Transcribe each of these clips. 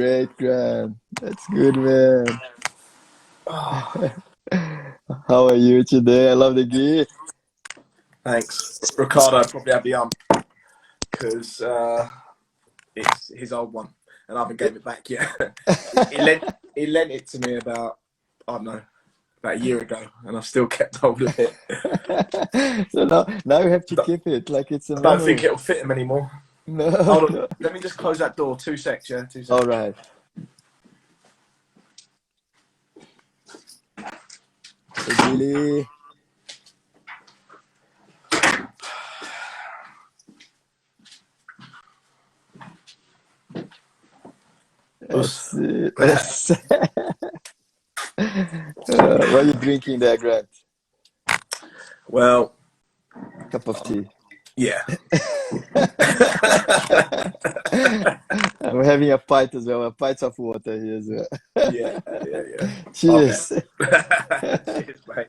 Great, Grant. That's good, man. Oh, How are you today? I love the gi. thanks. Ricardo probably had the because it's his old one, and I haven't gave it back yet. he lent it to me about, I don't know, about a year ago, and I've still kept hold of it. So now you have to keep it like it's a I don't think memory. it'll fit him anymore. No, Hold on, no. let me just close that door. 2 secs, yeah, 2 secs. All right. So Billy, Oops. that's it. That's what are you drinking there, Grant? Well, Cup of tea. yeah. I'm having a pint as well, a pint of water here as well. Yeah. Okay. Cheers. Cheers, mate.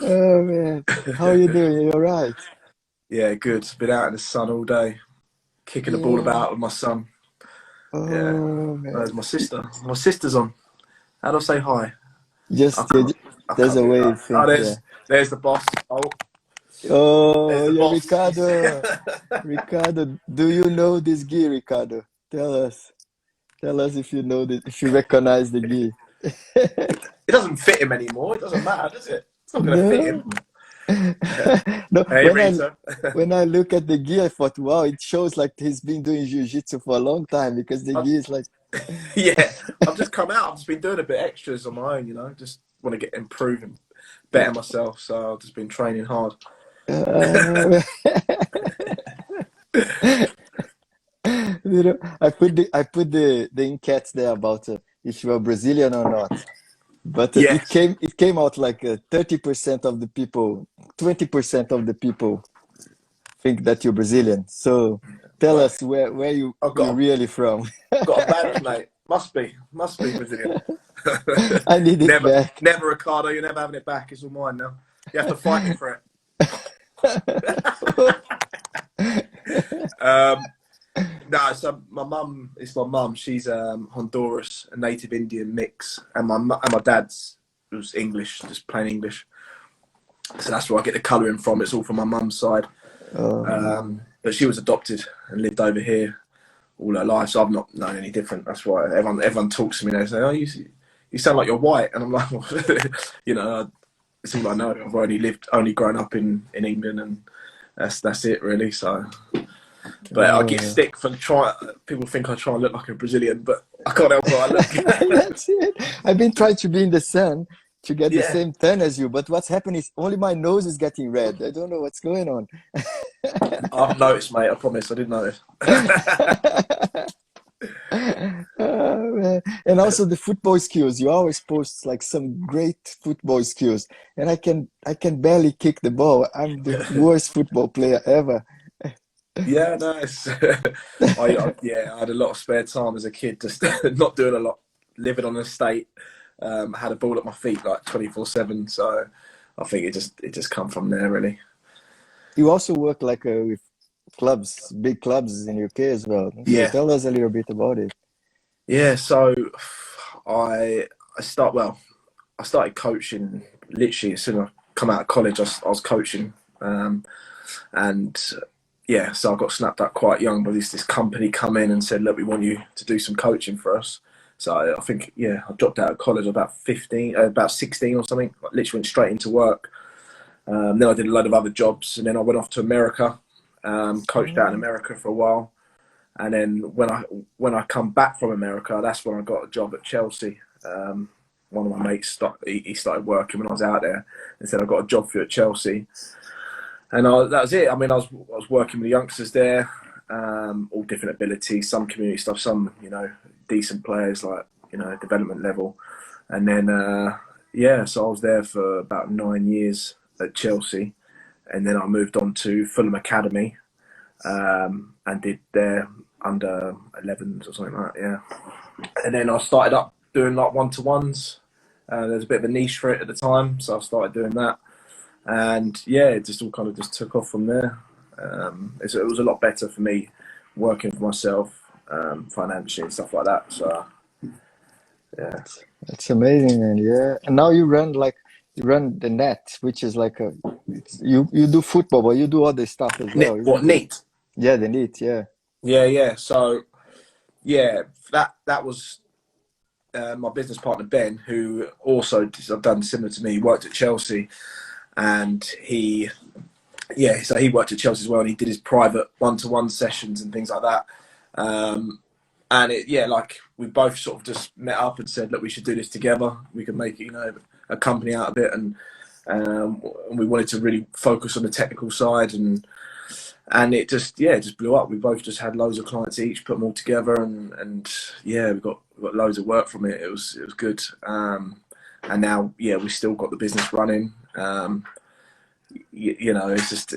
Oh man, how are you doing? You all right? Yeah, good. Been out in the sun all day, kicking the ball Yeah. about with my son. Yeah. Oh There's man. my sister. My sister's on. How do I say hi? I Just can't. I there's can't a do it. wave Oh, thing. Yeah. there's the boss. Oh, there's Oh the yeah, boss. Ricardo. Ricardo, do you know this gi, Ricardo? Tell us. Tell us if you know this, if you recognize the gi. It doesn't fit him anymore. It doesn't matter, does it? It's not going to fit No. him. No, Hey, Rita. when I look at the gi, I thought, wow, it shows like he's been doing jiu-jitsu for a long time because the I, gi is like, yeah, I've just come out. I've just been doing a bit extras on my own. Just want to get improve and better myself. So I've just been training hard. uh, I put the enquete there about if you are Brazilian or not. But Yes. it came out like 30% of the people, 20% of the people think that you're Brazilian. So tell Right. us where I've you're really from. got a badge, mate. Must be Brazilian. I need it Never, back. never, Ricardo. You're never having it back. It's all mine now. You have to fight me for it. No, so it's my mum. She's Honduras, a native Indian mix, and my dad's was English, just plain English. So that's where I get the colouring from. It's all from my mum's side. Oh, But she was adopted and lived over here all her life, so I've not known any different. That's why everyone talks to me. They say, "Oh, you sound like you're white," and I'm like, well, it's all I know. I've only grown up in England, and that's it really. So, but I get oh. stick for try. People think I try and look like a Brazilian, but I can't help what I look. That's it. I've been trying to be in the sun to get the Yeah, same tan as you, but what's happening is only my nose is getting red. I don't know what's going on. I've noticed, mate. I promise, I didn't notice. Oh, man. And also the football skills. You always post like some great football skills, and I can barely kick the ball. I'm the worst football player ever. Yeah, nice. I had a lot of spare time as a kid, just not doing a lot, living on an estate. Had a ball at my feet like 24/7. So I think it just come from there really. You also work like with clubs, big clubs in UK as well. So Yeah, tell us a little bit about it. yeah. So I I start well. I started coaching literally as soon as I come out of college. I was coaching, and yeah, so I got snapped up quite young. But this company come in and said, "Look, we want you to do some coaching for us." So I think I dropped out of college about 15, about 16 or something. I literally went straight into work. Then I did a load of other jobs, and then I went off to America, coached out in Oh, America for a while, and then when I come back from America, that's when I got a job at Chelsea. One of my mates he started working when I was out there, and said I got a job for you at Chelsea, and that was it. I mean, I was working with the youngsters there, all different abilities, some community stuff, some decent players like development level, and then so I was there for about 9 years at Chelsea, and then I moved on to Fulham Academy, and did their under 11s or something like that. Yeah, and then I started up doing like one-to-ones. There's a bit of a niche for it at the time, so I started doing that, and yeah, it just all kind of just took off from there. It was a lot better for me working for myself, financially and stuff like that. So yeah, That's amazing, man. Yeah. And now you run the net, which is like you do football, but you do other stuff as well, what, isn't it? neat? Yeah, the net. Yeah. Yeah. So yeah, that was my business partner Ben, who also I've done similar to me. He worked at Chelsea, and so he worked at Chelsea as well, and he did his private one-to-one sessions and things like that. And like we both sort of just met up and said, look, we should do this together. We can make a company out of it, and we wanted to really focus on the technical side, and it just blew up. We both just had loads of clients each, put them all together, and we got loads of work from it. It was good, and now we still got the business running. It's just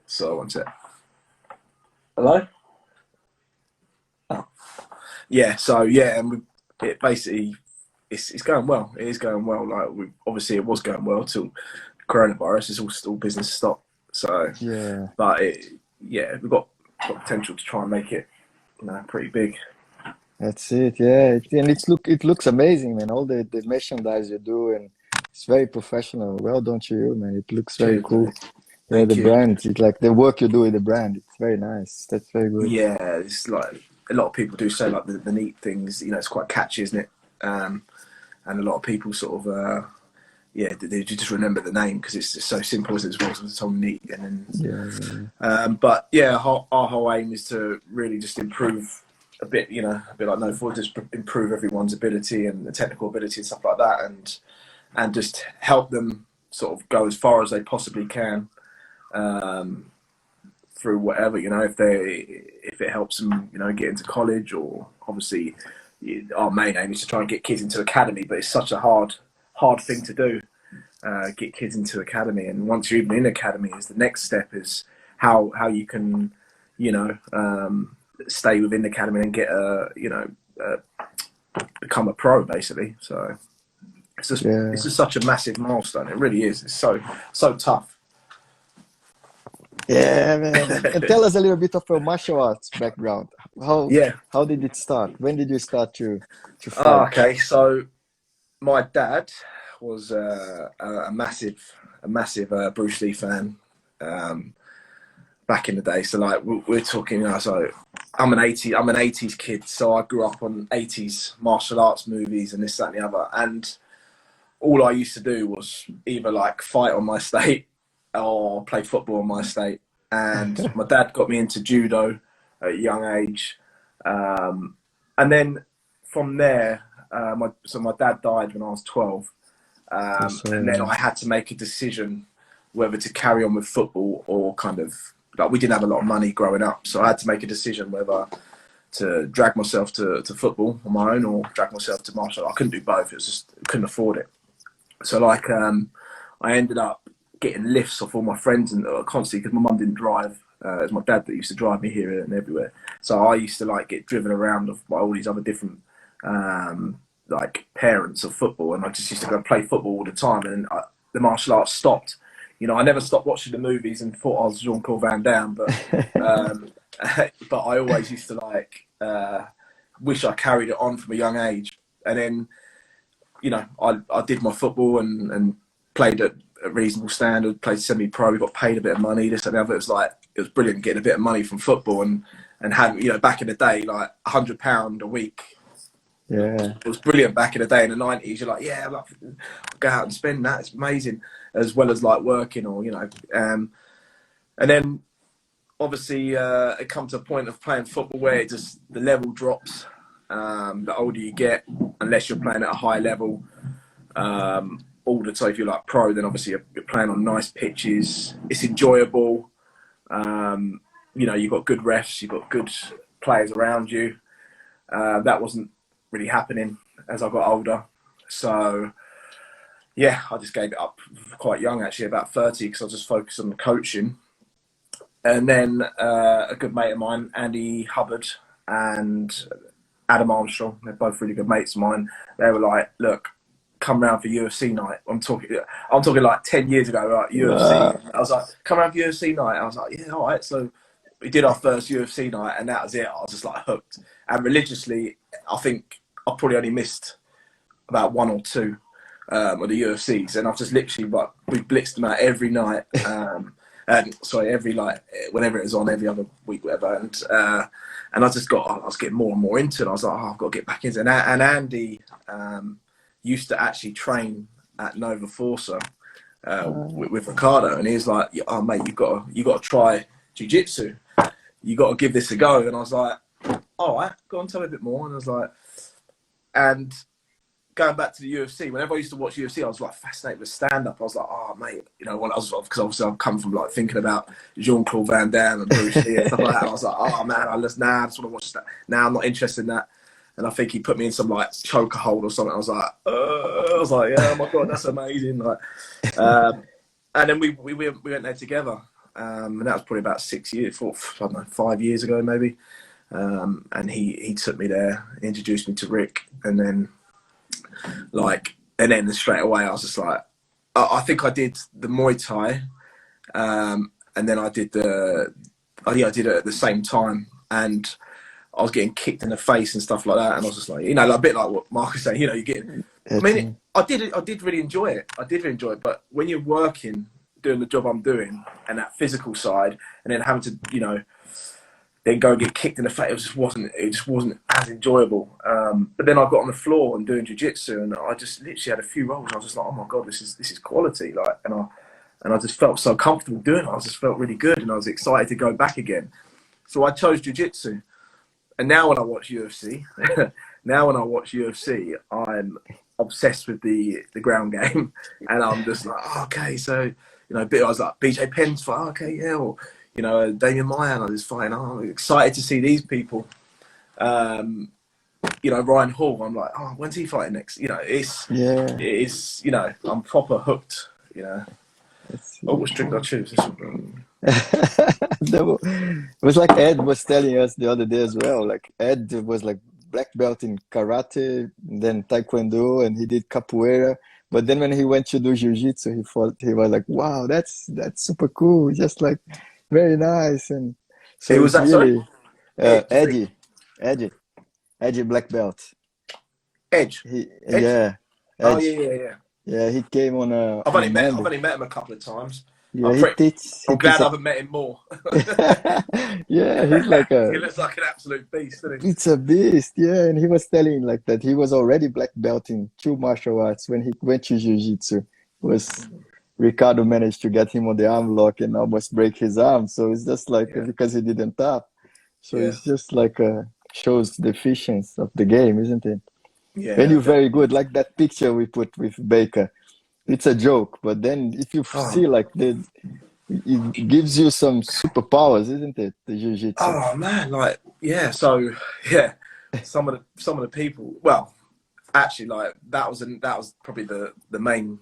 so one sec. Hello. And it basically it's going well. It is going well. Like it was going well till coronavirus. It's all still business stop. So Yeah. but we've got potential to try and make it, pretty big. That's it. Yeah. And it looks amazing, man. All the merchandise you do, and it's very professional. Well done to you, man. It looks very Cheers, cool. mate. Yeah, Thank the you. brand. It's like the work you do with the brand. It's very nice. That's very good. Yeah, it's like a lot of people do say like the neat things. It's quite catchy, isn't it? And a lot of people sort of they just remember the name because it's just so simple as well. So it's so neat, and then but our whole aim is to really just improve a bit, a bit like just improve everyone's ability and the technical ability and stuff like that, and just help them sort of go as far as they possibly can through whatever, if it helps them, get into college, or obviously our main aim is to try and get kids into academy, but it's such a hard thing to do, get kids into academy. And once you're even in academy, is the next step is how you can, stay within the academy and get become a pro, basically. So it's just such a massive milestone. It really is. It's so tough. Yeah, man. And tell us a little bit of your martial arts background. How did it start? When did you start to fight? Okay, so my dad was a massive Bruce Lee fan back in the day. So like we're talking, so I'm an 80s kid, so I grew up on 80s martial arts movies and this, that, and the other. And all I used to do was either like fight on my estate or play football on my estate. And my dad got me into judo at a young age, and then from there, my dad died when I was 12, and then I had to make a decision whether to carry on with football or kind of like, we didn't have a lot of money growing up, so I had to make a decision whether to drag myself to football on my own or drag myself to martial art. I couldn't do both. It was just, I couldn't afford it. So like I ended up getting lifts off all my friends and constantly, because my mum didn't drive. It was my dad that used to drive me here and everywhere. So I used to like get driven around by all these other different like parents of football, and I just used to go play football all the time. And the martial arts stopped. I never stopped watching the movies and thought I was Jean-Claude Van Damme, but I always used to like wish I carried it on from a young age. And then I did my football and played at a reasonable standard, played semi-pro, got paid a bit of money, this and the other. It was brilliant getting a bit of money from football and having, back in the day, like £100 a week. Yeah, it was brilliant back in the day in the 90s. You're like, yeah, I'll go out and spend that. It's amazing, as well as like working or, and then obviously it comes to a point of playing football where the level drops. The older you get, unless you're playing at a high level, all the time. If you're like pro, then obviously you're playing on nice pitches. It's enjoyable. You've got good refs, you've got good players around you. That wasn't really happening as I got older. So yeah, I just gave it up quite young, actually, about 30, because I was just focused on the coaching. And then a good mate of mine, Andy Hubbard and Adam Armstrong, they're both really good mates of mine. They were like, look, come round for UFC night. I'm talking like 10 years ago, like UFC. I was like, come round for UFC night. I was like, yeah, all right. So we did our first UFC night, and that was it. I was just like hooked. And religiously, I think I probably only missed about one or two of the UFCs, and I've just literally like we blitzed them out every night. And sorry, every like whenever it was on, every other week, whatever. And I was getting more and more into it. I was like, oh, I've got to get back into it. And Andy used to actually train at Nova FORÇA with Ricardo, and he's like, oh mate, you got to try jiu-jitsu. You got to give this a go. And I was like, all right, go on, tell me a bit more. And I was like, and going back to the UFC, whenever I used to watch UFC, I was like fascinated with stand-up. I was like, oh mate, you know, because obviously I've come from like thinking about Jean-Claude Van Damme and Bruce Lee and stuff like that. And I was like, oh man, I just want to watch that. Now I'm not interested in that. And I think he put me in some like choker hold or something. I was like, yeah, oh my god, that's amazing. Like, and then we went there together, and that was probably about 6 years, I don't know, 5 years ago maybe. And he took me there, introduced me to Rick, and then straight away I was just like, I think I did the Muay Thai, and then I did I did it at the same time, and I was getting kicked in the face and stuff like that, and I was just like, you know, a bit like what Mark is saying, you know, you're getting. I mean, I did really enjoy it. I did really enjoy it, but when you're working, doing the job I'm doing, and that physical side, and then having to, you know, then go and get kicked in the face, it just wasn't as enjoyable. But then I got on the floor and doing jiu-jitsu, and I just literally had a few rolls. And I was just like, oh my god, this is quality, like, and I just felt so comfortable doing it. I just felt really good, and I was excited to go back again. So I chose jiu-jitsu. And now when I watch UFC, I'm obsessed with the ground game, and I'm just like, oh, okay, so, you know, I was like, BJ Penn's fight, okay, yeah, or, you know, Damian Maia is fighting. Oh, I'm excited to see these people. You know, Ryan Hall, I'm like, oh, when's he fighting next? You know, it's you know, I'm proper hooked, you know. Oh, which drink do I choose? This one. It was like Ed was telling us the other day as well. Like Ed was like black belt in karate, then taekwondo, and he did capoeira. But then when he went to do jiu-jitsu, he was like, wow, that's super cool. Just like very nice. And so Who was that, really, sorry? Eddie black belt. Edge? Edge? Yeah. Oh yeah. Yeah, he came on a. I've only met him a couple of times. Yeah, I'm glad I haven't met him more. Yeah, he's like he looks like an absolute beast, doesn't he? It's a beast, yeah. And he was telling like that he was already black belt in 2 martial arts when he went to jiu-jitsu. Ricardo managed to get him on the arm lock and almost break his arm. So it's just like because he didn't tap. So it's just like shows the efficiency of the game, isn't it? Yeah. And you're very good. Like that picture we put with Baker. It's a joke, but then if you see like it gives you some superpowers, isn't it? The jiu-jitsu. Oh man, like yeah. So yeah, some of the people. Well, actually, like that was probably the main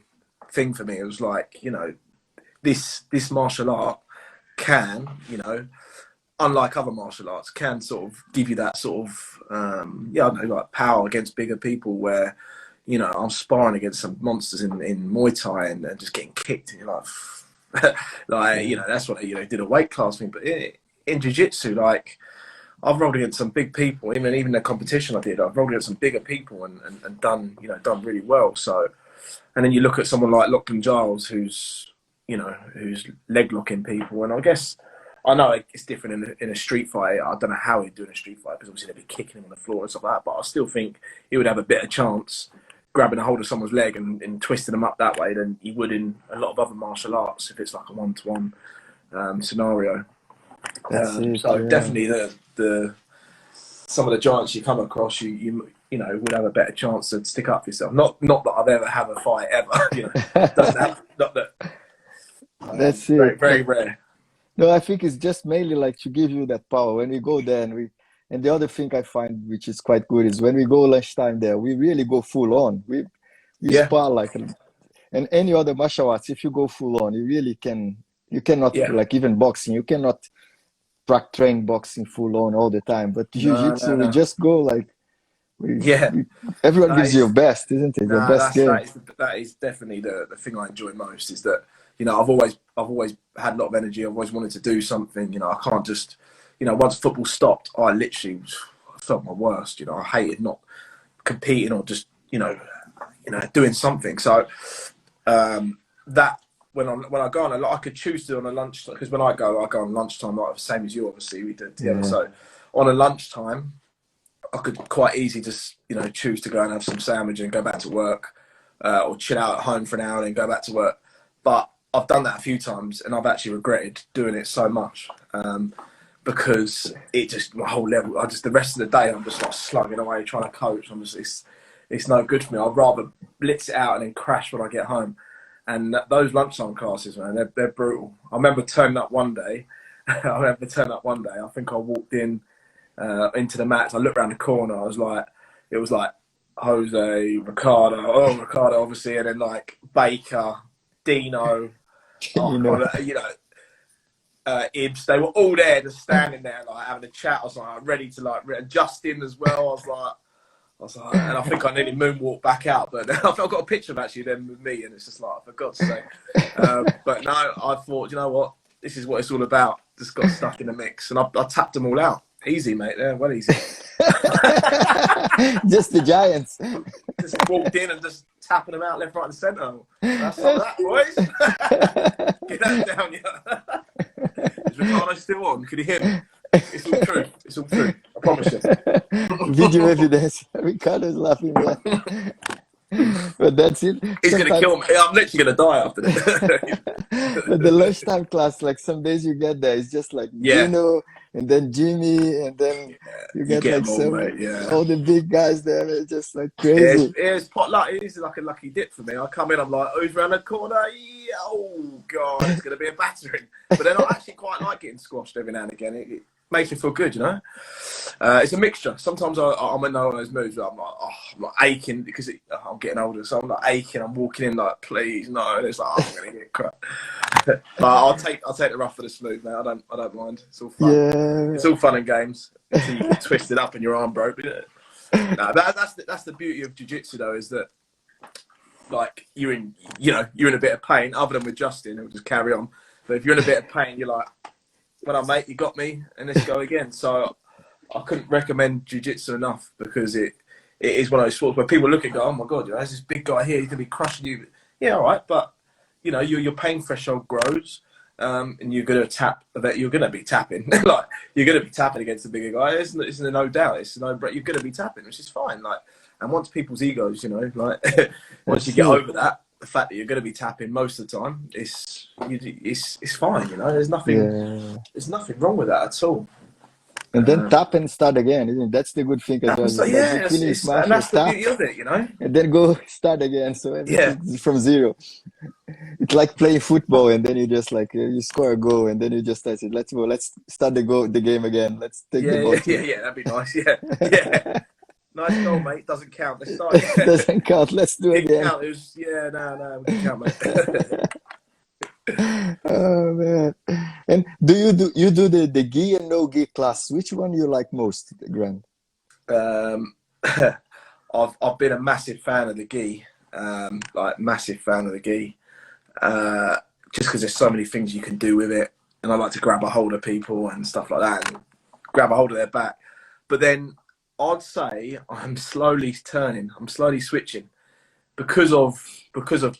thing for me. It was like, you know, this martial art can, you know, unlike other martial arts, can sort of give you that sort of I don't know, like power against bigger people where, you know, I'm sparring against some monsters in Muay Thai and just getting kicked, and you're like, like, you know, that's what, you know, did a weight class thing. But in jiu-jitsu, like, I've rolled against some big people, even the competition I've rolled against some bigger people and done really well. So, and then you look at someone like Lachlan Giles, who's leg locking people, and I know it's different in a street fight. I don't know how he'd do in a street fight, because obviously they'd be kicking him on the floor and stuff like that. But I still think he would have a better chance grabbing a hold of someone's leg and twisting them up that way than he would in a lot of other martial arts if it's like a one-to-one scenario. Definitely some of the giants you come across, you know, would have a better chance to stick up for yourself. Not that I've ever had a fight ever, you know. Doesn't have, not that. That's very, it. very rare. No, I think it's just mainly like to give you that power when we go there, and the other thing I find which is quite good is when we go lunchtime there, we really go full on. We spar like, and any other martial arts, if you go full on, you cannot like even boxing, you cannot train boxing full on all the time. But jiu-jitsu, we just go like, everyone gives you your best, isn't it? Your best game. That is definitely the thing I enjoy most, is that you know, I've always had a lot of energy. I've always wanted to do something. You know, I can't just, you know, once football stopped, I literally felt my worst. You know, I hated not competing or just, you know, doing something. So that when I go on, I could choose to on a lunch, because when I go on lunchtime, like the same as you. Obviously, we did together. Yeah. So on a lunchtime, I could quite easily just, you know, choose to go and have some sandwich and go back to work, or chill out at home for an hour and then go back to work. But I've done that a few times and I've actually regretted doing it so much, because it just, my whole level, the rest of the day I'm just like slugging away trying to coach. It's no good for me. I'd rather blitz it out and then crash when I get home. And those lunchtime classes, man, they're brutal. I remember turning up one day. I think I walked in into the mats. I looked around the corner. It was like Jose, Ricardo, obviously, and then like Baker, Dino, Ibs. They were all there, just standing there, like having a chat. I was like ready to like Justin as well. I was like, and I think I nearly moonwalked back out, but I've got a picture of actually them with me, and it's just like, for God's sake. But no, I thought, you know what, this is what it's all about. Just got stuck in the mix, and I tapped them all out. Easy, mate. Yeah, well easy. Just the giants. Just walked in and just tapping them out left, right, and centre. That's like that, boys. Get that down, yeah. Is Ricardo still on? Can you hear me? It's all true. It's all true. I promise you. Video evidence. Ricardo's laughing there. But that's it. He's going to kill me. I'm literally going to die after this. But the lunchtime class, like some days you get there, it's just like Dino, and then Jimmy, and then you get like all the big guys there. It's just like crazy. It's potluck. It is like a lucky dip for me. I come in, I'm like, who's around the corner? Yeah, oh God, it's going to be a battering. But then I actually quite like getting squashed every now and again. It makes me feel good, you know. It's a mixture. Sometimes I'm in one of those moods where I'm like aching because I'm getting older, so I'm like aching. I'm walking in like, please no. And it's like, I'm gonna get crap. But I'll take the rough for the smooth, mate. I don't mind. It's all fun. Yeah. It's all fun and games until you get twisted up and your arm broke. No, that's the beauty of jiu-jitsu though, is that like you're in a bit of pain. Other than with Justin, it'll just carry on. But if you're in a bit of pain, you're like, well, mate, you got me, and let's go again. So I couldn't recommend jiu-jitsu enough, because it is one of those sports where people look and go, oh my God, there's this big guy here, he's gonna be crushing you. Yeah, all right, but you know, your pain threshold grows, and you're gonna be tapping. Like you're gonna be tapping against the bigger guy. It's no doubt. You're gonna be tapping, which is fine. Like, and once people's egos, you know, like once you get over that, the fact that you're going to be tapping most of the time, it's fine, you know. There's nothing wrong with that at all. And then tap and start again, isn't it? That's the good thing as well. So, yeah, and that's the beauty of it, you know. And then go start again. So everything's from zero. It's like playing football, and then you just like you score a goal, and then you just start it. Let's go. Let's start the game again. Let's take the ball. Yeah. That'd be nice. Yeah. Nice goal, mate. Doesn't count. Let's start again. Doesn't count. Let's do it again. No, we can count, mate. Oh man! And do you do the gi and no gi class? Which one you like most, Grant? I've been a massive fan of the gi, massive fan of the gi, just because there's so many things you can do with it, and I like to grab a hold of people and stuff like that, and grab a hold of their back. But then I'd say I'm slowly switching. Because of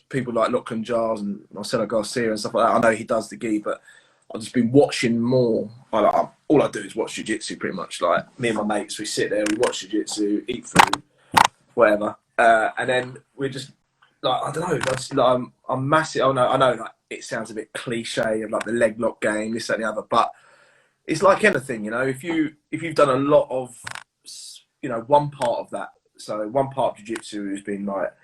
people like Lachlan Giles and Marcelo Garcia and stuff like that. I know he does the gi, but I've just been watching more. All I do is watch jiu-jitsu pretty much. Like me and my mates, we sit there, we watch jiu-jitsu, eat food, whatever, and then we're just like, I don't know. I'm massive. I know. Like it sounds a bit cliche of like the leg lock game, this, that, and the other, but it's like anything, you know. If you've done a lot of, you know, one part of that. So one part of jiu-jitsu has been like,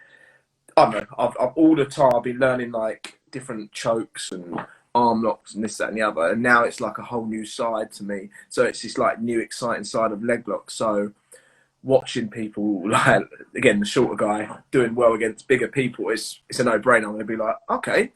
I don't know, I've all the time I've been learning like different chokes and arm locks and this, that, and the other, and now it's like a whole new side to me. So it's this like new exciting side of leg lock. So watching people like, again, the shorter guy doing well against bigger people, it's a no-brainer. I'm gonna be like, okay,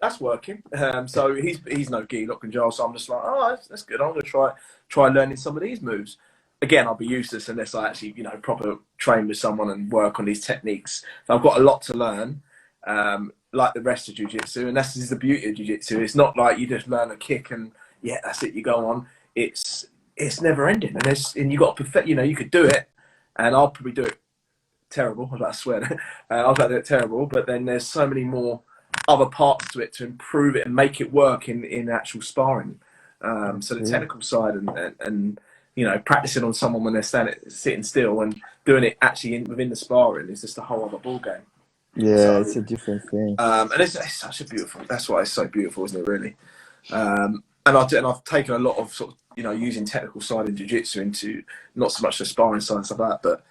that's working. So he's no gi, Lachlan Giles. So I'm just like, oh, that's good. I'm gonna try learning some of these moves. Again, I'll be useless unless I actually, you know, proper train with someone and work on these techniques. So I've got a lot to learn. like the rest of jiu-jitsu, and that's the beauty of jiu-jitsu. It's not like you just learn a kick and yeah, that's it, you go on. It's never ending, and you got to perfect. You know, you could do it, and I'll probably do it terrible. I was about to swear. I'll about to do it terrible, but then there's so many more other parts to it to improve it and make it work in actual sparring. So the technical side and you know, practicing on someone when they're sitting still and doing it actually within the sparring is just a whole other ball game. Yeah, So, it's a different thing. and it's such a beautiful. That's why it's so beautiful, isn't it? Really. And I've taken a lot of sort of, you know, using technical side in jiu-jitsu into not so much the sparring side and stuff like that, but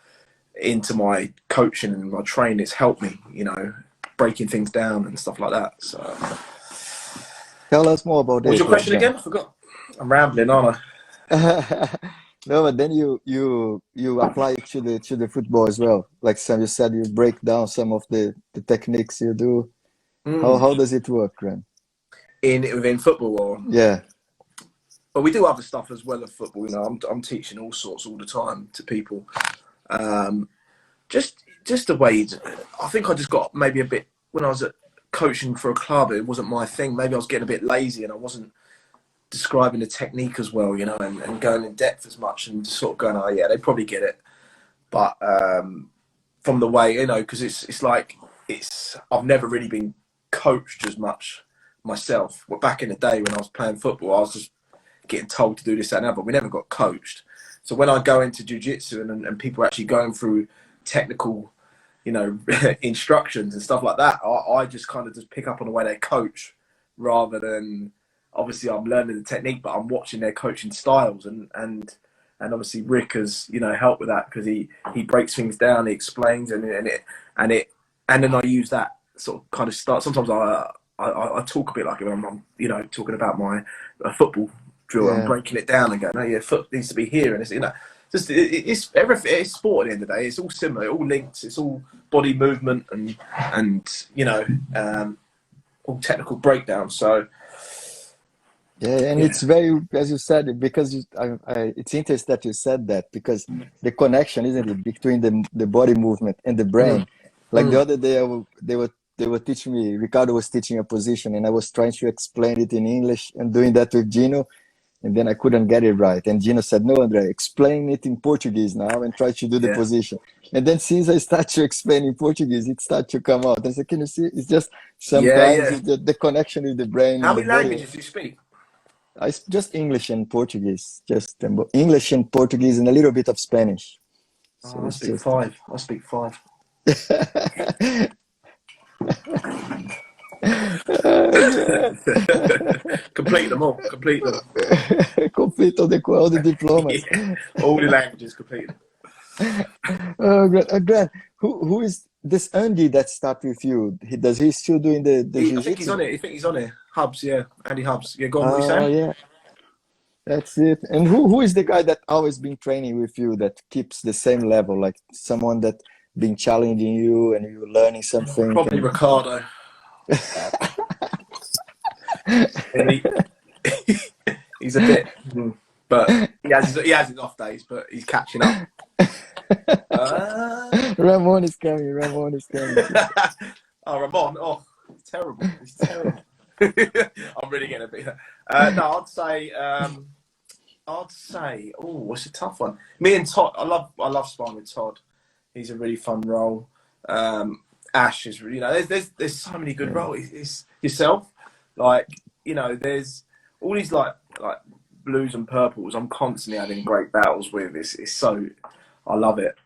into my coaching and my training. It's helped me, you know, breaking things down and stuff like that. So, Tell us more about what was it. your question again? I forgot. I'm rambling, aren't I? No, but then you apply it to the football as well. Like you said, you break down some of the techniques you do. I? How does it work, Graham? Within football, or Yeah. but we do other stuff as well as football. You know, I'm teaching all sorts all the time to people. Just the way. I think I just got maybe a bit when I was coaching for a club. It wasn't my thing. Maybe I was getting a bit lazy and I wasn't describing the technique as well. You know, and going in depth as much and just sort of going, oh yeah, they probably get it. But from the way, you know, because it's like I've never really been coached as much myself. Well, back in the day when I was playing football, I was just getting told to do this, that, and that, but we never got coached. So when I go into jiu-jitsu and people are actually going through technical, you know, instructions and stuff like that, I just kind of just pick up on the way they coach rather than, obviously I'm learning the technique, but I'm watching their coaching styles and obviously Rick has, you know, helped with that because he breaks things down, he explains and then I use that sort of kind of start. Sometimes I talk a bit like if I'm you know, talking about my football drill. I'm breaking it down and going, no, your foot needs to be here, and it's, you know, just it's everything. It's sport at the end of the day. It's all similar, all linked. It's all body movement and you know, all technical breakdown. So Yeah, and it's very, as you said, because it's interesting that you said that because the connection, isn't it, between the body movement and the brain. Like the other day, they were teaching me. Ricardo was teaching a position, and I was trying to explain it in English and doing that with Gino, and then I couldn't get it right. And Gino said, "No, Andre, explain it in Portuguese now and try to do the position." And then since I start to explain in Portuguese, it starts to come out. I said, "Can you see? It's just sometimes the connection with the brain How and the many body." languages do you speak? Just English and Portuguese, just English and Portuguese and a little bit of Spanish. So I it's speak just five. I speak five. Complete them all. Complete them. complete all the diplomas. Yeah, all the languages completed. Grant, who is this Andy that started with you? Does he still doing the I think he's jiu-jitsu? on it. I think he's on it. Hubs, yeah. Andy Hubs. Yeah, go on, what you saying? Yeah, that's it. And who is the guy that always been training with you that keeps the same level, like someone that been challenging you and you're learning something? Probably Ricardo. He's a bit, but he has his off days, but he's catching up. Ramon is coming. Ramon is coming. Oh, Ramon! Oh, it's terrible. It's terrible. I'm really getting a bit. No, I'd say. Oh, it's a tough one. Me and Todd. I love sparring with Todd. He's a really fun role. Ash is really, you know, there's so many good roles. It's yourself, like, you know, there's all these like blues and purples. I'm constantly having great battles with. It's so, I love it.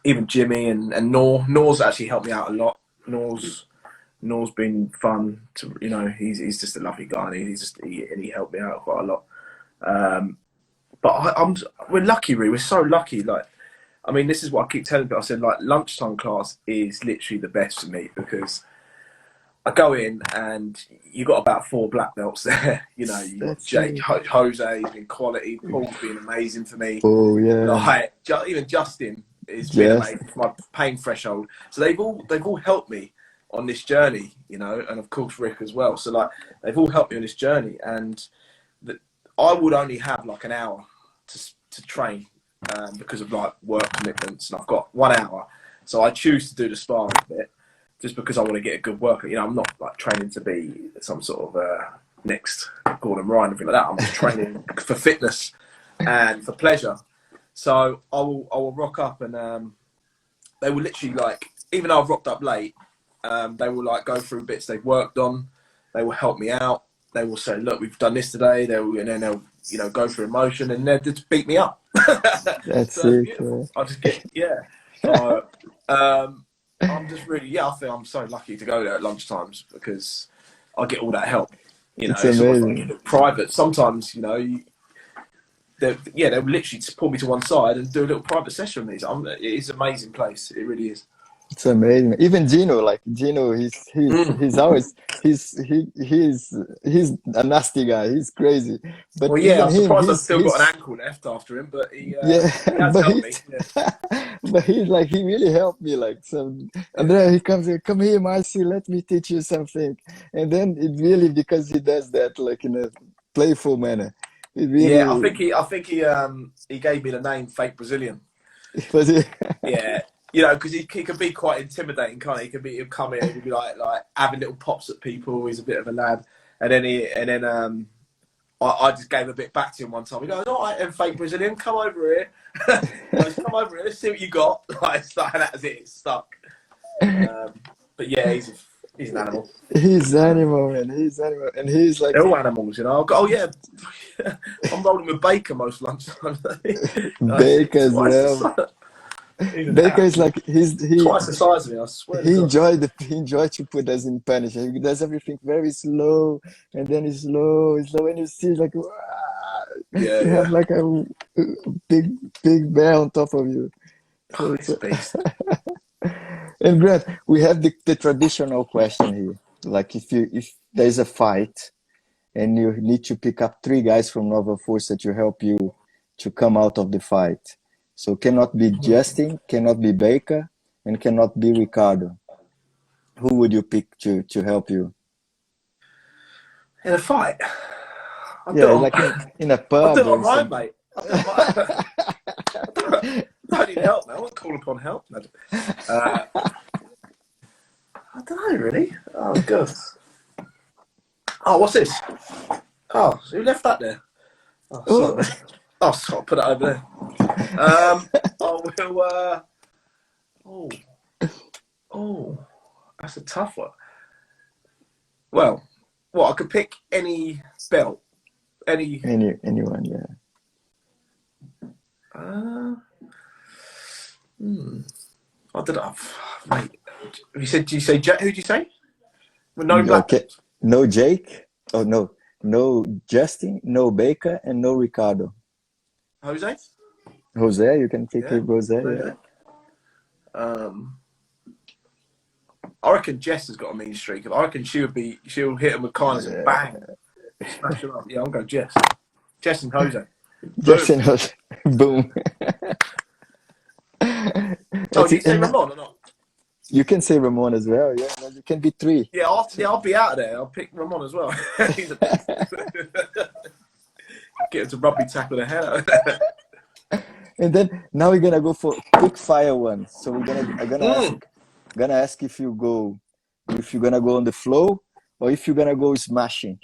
Even Jimmy and Nor's actually helped me out a lot. Nor's been fun to, you know, he's just a lovely guy and he helped me out quite a lot. But we're lucky, really. We're so lucky. Like, I mean, this is what I keep telling people. I said, like, lunchtime class is literally the best for me because I go in and you got about 4 black belts there. You know, you got Jake, Jose's been quality, Paul's been amazing for me. Oh yeah. Like, even Justin has been amazing for my pain threshold. So they've all helped me on this journey, you know, and of course Rick as well. So like, they've all helped me on this journey, and I would only have like an hour to train. Because of like work commitments, and I've got 1 hour, so I choose to do the sparring bit. just because I want to get a good workout. You know, I'm not like training to be some sort of next Gordon Ryan or anything like that. I'm just training for fitness and for pleasure. So I will rock up, and they will literally, like, even though I've rocked up late, they will like go through bits they've worked on. They will help me out. They will say, "Look, we've done this today." And then they'll, you know, go through emotion, and they'll just beat me up. That's So it. beautiful. I just get, yeah. So I'm just really, I think I'm so lucky to go there at lunchtimes because I get all that help. You know, It's almost like amazing. private. Sometimes, you know, they'll literally just pull me to one side and do a little private session with these. It is an amazing place. It really is. It's amazing. Even Gino, like Gino, he's always he's a nasty guy. He's crazy. But Well, yeah, even I'm him, surprised I've still got an he's ankle left after him, but he yeah, has but helped me. he's Yeah. but he's like he really helped me. Like some Andrea, he comes here, come here, Marcy, let me teach you something. And then it really, because he does that like in a playful manner. It Yeah, really I think he gave me the name Fake Brazilian. it was Yeah, you know, because he can be quite intimidating, can't he? He'll come in and he'll be like having little pops at people. He's a bit of a lad, and then I just gave a bit back to him one time. He goes, "All right, then, Fake Brazilian, come over here." He goes, "Come over here, let's see what you got." Like, and that was it. It's stuck. But yeah, he's an animal. he's animal, man. He's animal, and he's like They're all animals, you know. Oh yeah, I'm rolling with Baker most lunchtime. Baker as Twice the well. size. Even Baker that. is like Twice the size of me, I swear to God. he enjoyed to put us in punish. He does everything very slow, and then it's slow, and you see like "Wah!" Yeah, you have yeah. like a big bear on top of you. So Oh, it's he's a beast. and Grant, we have the traditional question here. Like if there's a fight and you need to pick up three guys from Nova Força to help you to come out of the fight. So cannot be Justin, cannot be Baker, and cannot be Ricardo. Who would you pick to help you? In a fight, I'll do Yeah, it like in a I'll do pub it on or my own, some. mate. I'll do it on my own. I don't need help, man. I won't call upon help. No. I don't know, really. Oh, God. Oh, what's this? Oh, so who left that there? Oh, sorry, Oh, mate. Oh, sorry, I'll put it over there. I will. Oh, that's a tough one. Well, I could pick any belt, any. anyone, yeah. I don't know, mate. You said? Do you say Jack? Who'd you say? With no black Okay, belts. no Jake. Oh no Justin, no Baker, and no Ricardo. Jose. Jose, you can pick Yeah. Jose. Yeah. Jose. I reckon Jess has got a mean streak. I reckon she'll hit him with kindness and bang, smash him up. Yeah, I'll go Jess. Jess and Jose. Boom. Justin Jose. Boom. Oh, That's did you it. say And Ramon or not? you can say Ramon as well. Yeah, well, you can be three. Yeah, I'll be out of there. I'll pick Ramon as well. He's a beast. Get him to rugby tackle the hell out of it. And then now we're gonna go for quick fire one. So I'm gonna ask if you're gonna go on the flow or if you're gonna go smashing.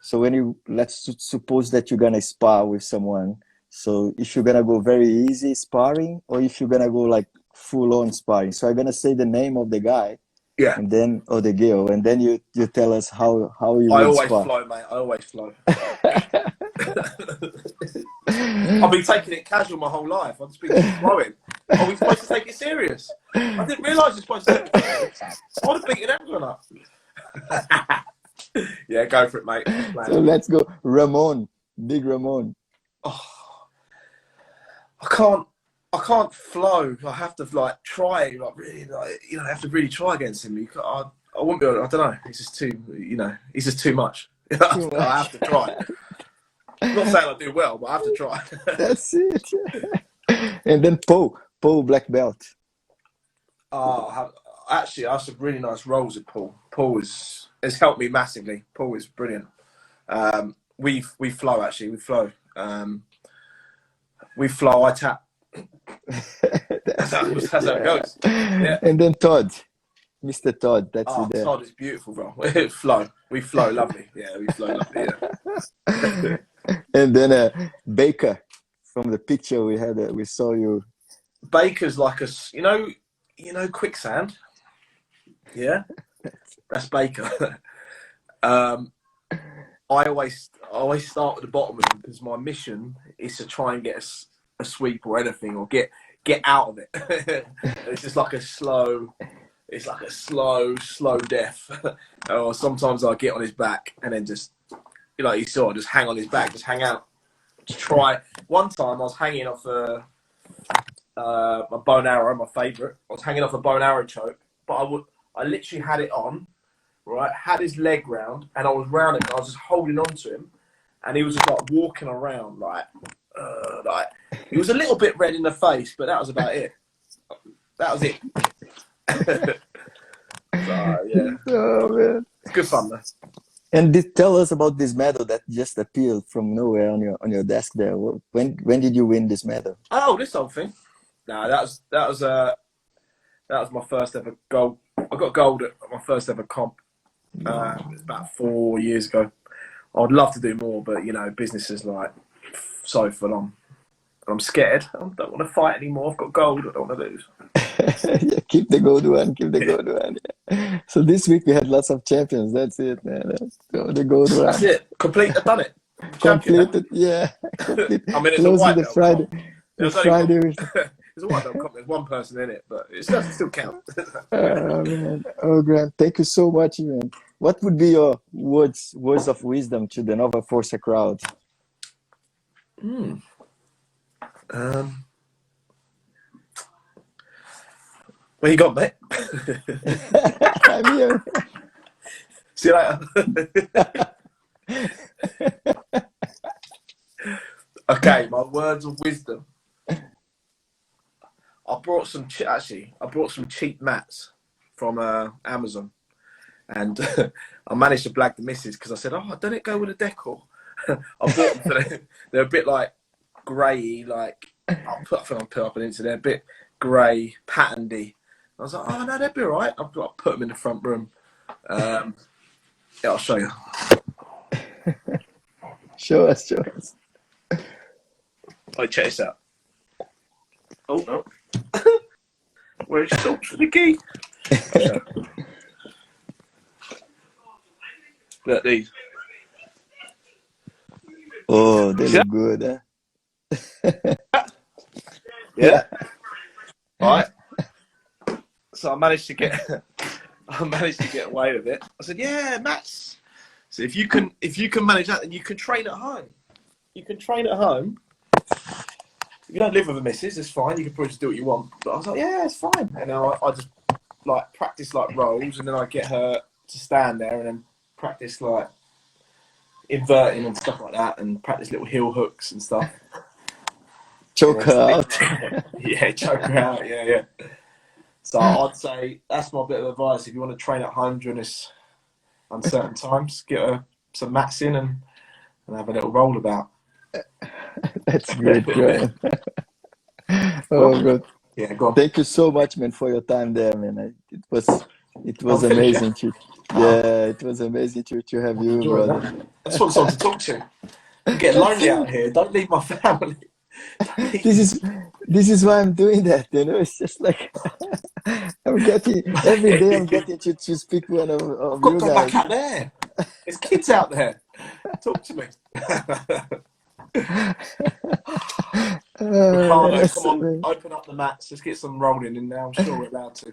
So let's suppose that you're gonna spar with someone. So if you're gonna go very easy sparring or if you're gonna go like full on sparring. So I'm gonna say the name of the guy Yeah. and then or the girl, and then you tell us how you I would always spar. flow, mate. I always flow. I've been taking it casual my whole life. I've just been flowing. Are we supposed to take it serious? I didn't realise you're supposed to take it serious. I would have beaten everyone up. Yeah, go for it, mate. So let's go. Ramon, big Ramon. Oh, I can't flow. I have to like try, like really, like I have to really try against him. I wouldn't be able. I don't know. He's just too, he's just too much. Too I have much. to try. I'm not saying I do well, but I have to try. That's it. And then Paul black belt. Actually, I have some really nice rolls with Paul. Paul has helped me massively. Paul is brilliant. We flow actually. We flow. We flow. I tap. That's how it goes. Yeah. And then Todd. Mr. Todd, that's Oh, it there. Todd is beautiful, bro. We flow lovely. Yeah, we flow lovely. Yeah. And then Baker, from the picture we had, we saw you. Baker's like quicksand. Yeah, that's Baker. I always start at the bottom of him because my mission is to try and get a sweep or anything, or get out of it. It's just like a slow death. Or sometimes I get on his back and then just, like you saw, just hang on his back, just hang out. Just try. One time I was hanging off my bow and arrow, my favourite. I was hanging off a bow and arrow choke, but I literally had it on, right? Had his leg round, and I was round it, and I was just holding on to him, and he was just like walking around, like he was a little bit red in the face, but that was about it. That was it. So, yeah. Oh man, It's good fun though. and tell us about this medal that just appeared from nowhere on your desk there. When did you win this medal? Oh, this old thing. No, that was my first ever gold. I got gold at my first ever comp. It was about 4 years ago. I'd love to do more, but business is like so full on. I'm scared. I don't want to fight anymore. I've got gold. I don't want to lose. Yeah, keep the gold one. Keep the gold one. Yeah. So this week we had lots of champions. That's it, man. The gold one. That's it. Complete. I've done it. Completed. Yeah. Complete. I mean, it's Closing a white the belt Friday. comp. The Friday. It's a white belt comp. There's one person in it, but it doesn't still count. Oh man. Oh Grant, thank you so much, man. What would be your words of wisdom to the Nova FORÇA crowd? Where you got, mate? I'm here. See you later. Okay, my words of wisdom. I brought some cheap mats from Amazon, and I managed to blag the missus because I said, "Oh, don't it go with the decor?" I bought them. So they're a bit like grey, like I think I'll put up an into. They're a bit grey, patterny. I was like, "Oh no, they'd be all right." I'll put them in the front room. Yeah, I'll show you. Show us. Oh, check this out. Oh no. Where's socks for the key? Look, these. Oh, they look good, huh? Yeah. All right. So I managed to get away with it. I said, "Yeah, Mats. So if you can manage that, then you can train at home. You can train at home. If you don't live with a missus, it's fine. You can probably just do what you want." But I was like, "Yeah, it's fine." And I just like practice like rolls, and then I get her to stand there, and then practice like inverting and stuff like that, and practice little heel hooks and stuff. Choke her out. Yeah, choke her out. Yeah. So I'd say that's my bit of advice. If you want to train at home during this uncertain times, get her some mats in and have a little roll about. That's great, Grant. Oh, good. Yeah, go on. Thank you so much, man, for your time there, man. It was amazing it was amazing to have you, brother. I just want someone to talk to. I'm getting lonely out here. Don't leave my family. This is why I'm doing that, It's just like every day I'm getting to speak to one of I've got you to go guys. back out there. There's kids out there. Talk to me. Ricardo, come on, open up the mats. Let's get some rolling in now. I'm sure we're allowed to.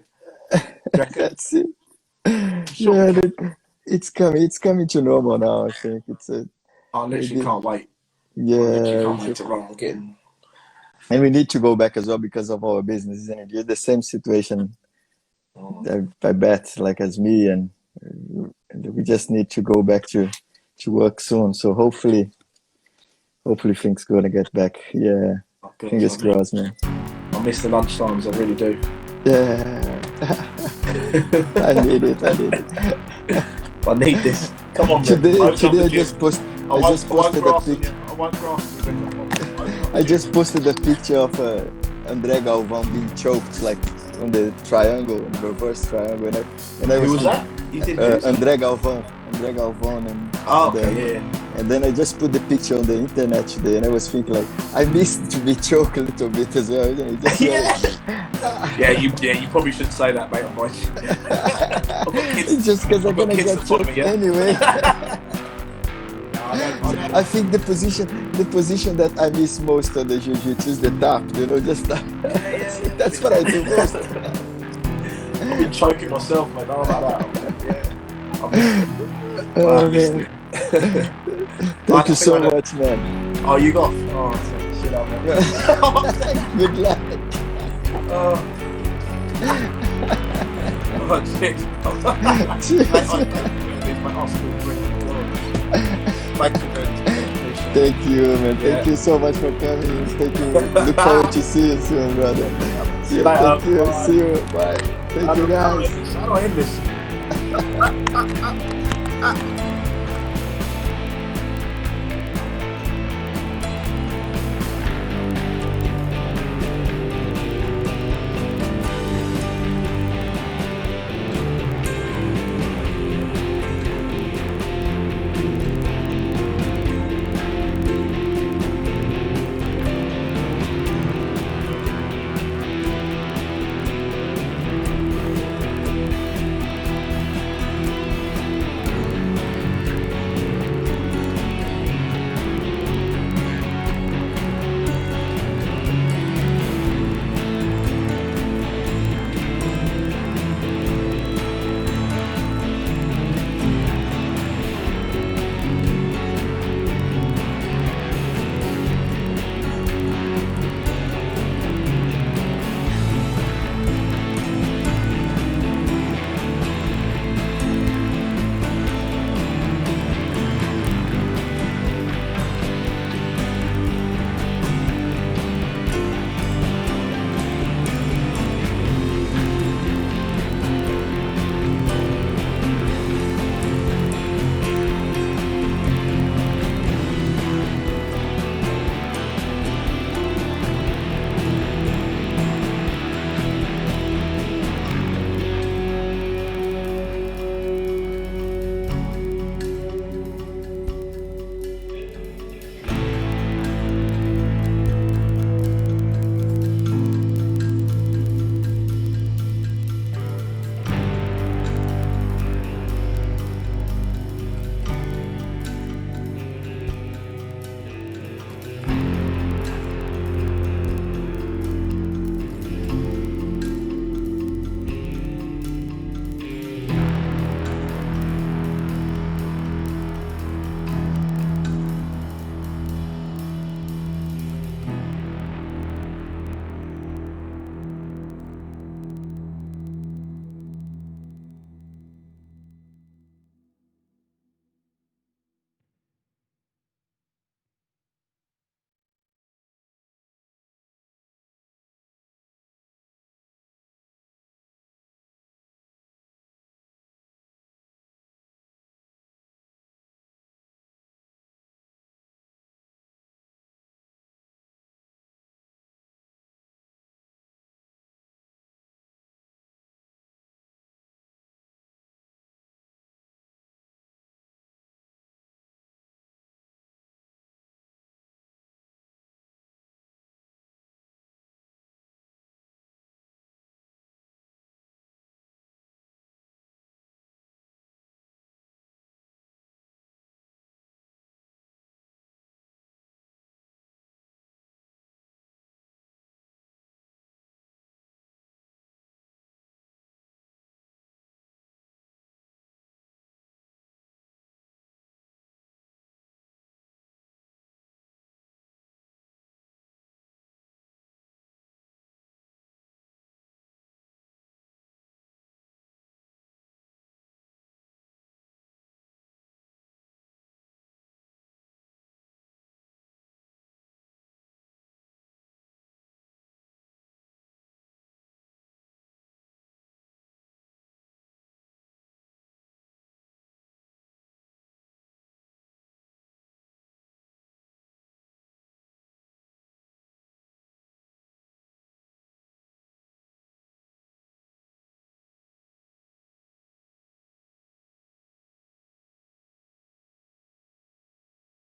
That's it. Sure. Yeah, it's coming to normal now. I think I literally can't wait. Yeah, I literally can't wait to roll. And we need to go back as well because of our business, isn't it? You're the same situation, I bet, like as me, and we just need to go back to work soon. So hopefully things gonna get back. Yeah, fingers crossed, man. I miss the lunch times. I really do. Yeah, I need it. I need this. Come on, today I just posted a picture. I just posted a picture of André Galvão being choked like on the triangle, reverse triangle, and I Who was thinking, that? You did this? André Galvão, and then I just put the picture on the internet today, and I was thinking like I missed to be choked a little bit as well. You know, just yeah, you probably shouldn't say that, mate. On my it's just because I'm gonna get choked anyway. I think the position that I miss most on the jiu-jitsu is the tap, you know, just that. That's what I do most. I've been choking myself, mate. Not about that. Yeah. Oh, man. Thank you so much, man. Oh, you got? Oh, shit out, man. Good luck. Oh, shit. Thank you, man. Thank you so much for coming. Thank you. Look forward to see you soon, brother. See you later. Thank you. Bye. See you. Bye. Thank you, guys. How do I end this?